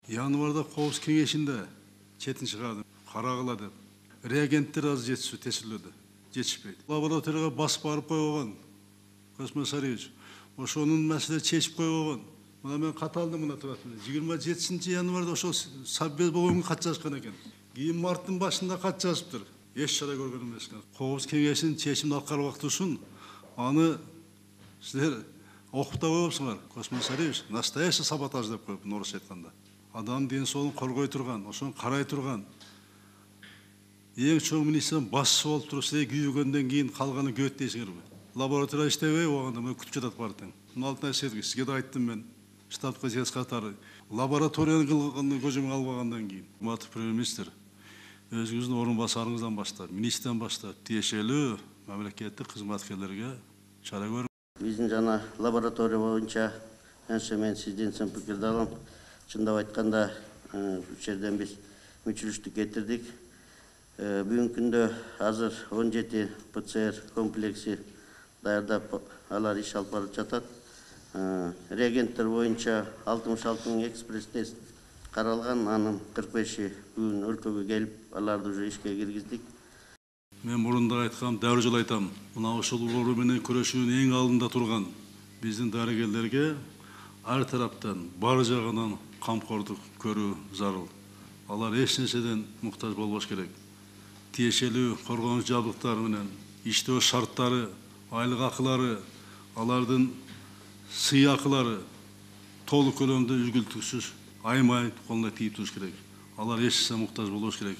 Январда Коопсуздук кеңешинде четин чыгарды, карагыла деп. Реагенттер аз жетишпейт. Лабораторияга басып барып койгон, Космос Сарыевич. Ошонун маселе чечип койгон. Мына мен кат алдым мына турат. 27 январда ошол Совбез болгон кат жазышкан экен. Кийин марттын башында кат жазыптыр. Эч чара көргөн эмес экен. Коопсуздук кеңешинин чечимин аткарып убакты үчүн аны силер окуп да койгонсуңар. Космос Сарыевич настоящий саботаж деп коюп, орусча айтканда. Адам ден соолугун коргой турган, ошону карай турган. Эң чоң министрдин башчысы болуп туруп, силер күйгөндөн кийин калганы көт дейсиңерби? Лаборатория иштебей, оганда мен күтүп жатат бартың. Муну алтын айсетке сизге да айттым мен. Штабка сез катары. Лабораторияны кылганы көзөмө албагандан кийин. Урматтуу премьер-министр, өзүңүздүн орун басарыңыздан баштап, министрден баштап, тиешелүү мамлекеттик кызматкерлерге чара көрүп. Биздин жана лаборатория боюнча мен сизден пикирди алам. Чындап айтканда, бул жерден биз мүчүлүштү кетирдик. Бүгүнкү күндө азыр 17 ПЦР комплекси даярдап, алар иш алып барып жатат. Реагенттер боюнча 66 000 экспресс-тест каралган, анын 45-и бүгүн өлкөгө келип, аларды уже ишке киргиздик. Мен мурунда айткам, дәр жолу айтам. Мына ушул оору менен күрөшүүнүн эң алдында турган биздин дарыгерлерге ар тараптан, бар жагынан камкордук көрүү зарыл. Алар эч нерседен муктаж болбош керек. Тиешелүү коргонуч жабдыктары менен, иштөө шарттары, айлык акылары, алардын сый акылары толук көлөмдө үзгүлтүксүз, аймай колуна тийип туруш керек. Алар эч нерсе муктаж болбош керек.